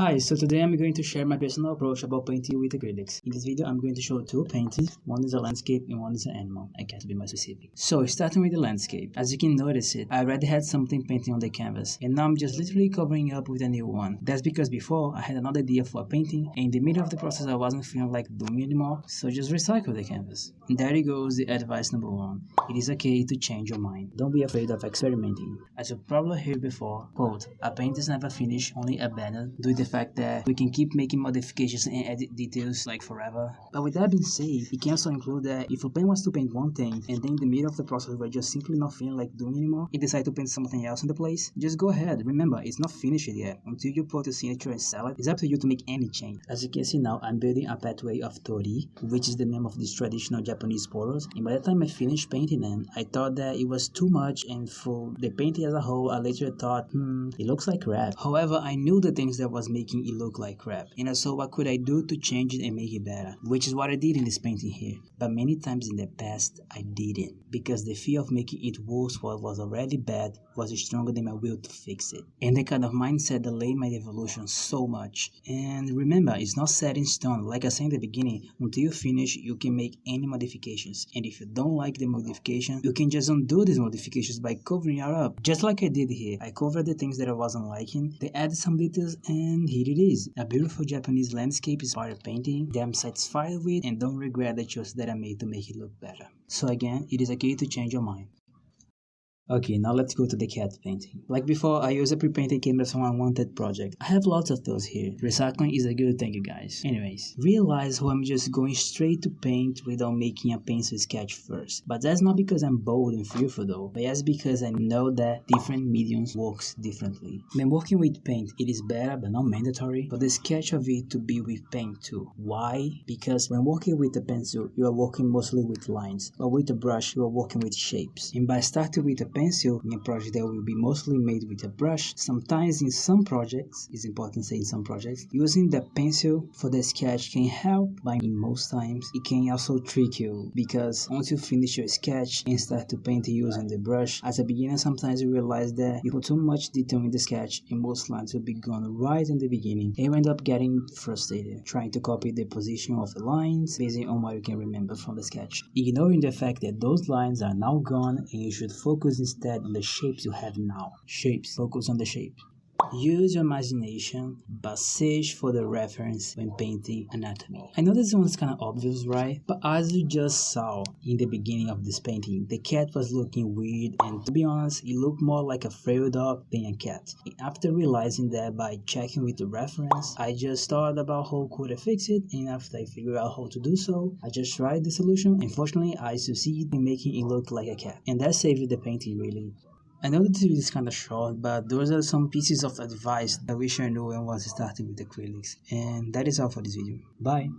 Hi, so today I'm going to share my personal approach about painting with acrylics. In this video, I'm going to show two paintings. One is a landscape and one is an animal. I can't be more specific. So, starting with the landscape. As you can notice I already had something painting on the canvas, and now I'm just literally covering up with a new one. That's because before, I had another idea for a painting, and in the middle of the process, I wasn't feeling like doing anymore, so just recycle the canvas. And there it goes, the advice number one. It is okay to change your mind. Don't be afraid of experimenting. As you probably heard before, quote, a paint is never finished, only abandoned, due to the fact that we can keep making modifications and edit details like forever. But with that being said, it can also include that if a paint wants to paint one thing and then in the middle of the process we're just simply not feeling like doing anymore and decide to paint something else in the place, just go ahead. Remember, it's not finished yet. Until you put your signature and sell it, it's up to you to make any change. As you can see now, I'm building a pathway of tori, which is the name of these traditional Japanese portals, and by the time I finished painting them, I thought that it was too much, and for the painting as a whole, I later thought, it looks like crap. However, I knew the things that was making it look like crap, and so what could I do to change it and make it better, which is what I did in this painting here. But many times in the past I didn't, because the fear of making it worse what was already bad was stronger than my will to fix it, and that kind of mindset delayed my evolution so much. And remember, it's not set in stone. Like I said in the beginning, until you finish you can make any modifications, and if you don't like the modification, you can just undo these modifications by covering it up, just like I did here. I covered the things that I wasn't liking, they added some details, and here it is, a beautiful Japanese landscape inspired painting that I'm satisfied with and don't regret the choice that I made to make it look better. So again, it is okay to change your mind. Okay, now let's go to the cat painting. Like before, I used a pre-painted canvas from a wanted project. I have lots of those here. Recycling is a good thing, you guys. Anyways, realize how I'm just going straight to paint without making a pencil sketch first. But that's not because I'm bold and fearful though, but that's because I know that different mediums works differently. When working with paint, it is better but not mandatory for the sketch of it to be with paint too. Why? Because when working with a pencil, you are working mostly with lines, but with a brush, you are working with shapes. And by starting with a pencil in a project that will be mostly made with a brush, sometimes in some projects, it's important to say in some projects, using the pencil for the sketch can help, but in most times it can also trick you, because once you finish your sketch and start to paint using the brush, as a beginner sometimes you realize that you put too much detail in the sketch and most lines will be gone right in the beginning, and you end up getting frustrated trying to copy the position of the lines based on what you can remember from the sketch, ignoring the fact that those lines are now gone and you should focus instead on the shapes you have now. Shapes. Focus on the shape. Use your imagination, but search for the reference when painting anatomy. I know this one's kind of obvious, right? But as you just saw in the beginning of this painting, the cat was looking weird, and to be honest, it looked more like a feral dog than a cat. And after realizing that by checking with the reference, I just thought about how could I fix it, and after I figured out how to do so, I just tried the solution. Unfortunately, I succeeded in making it look like a cat, and that saved the painting really. I know this video is kind of short, but those are some pieces of advice I wish I knew when I was starting with acrylics. And that is all for this video. Bye!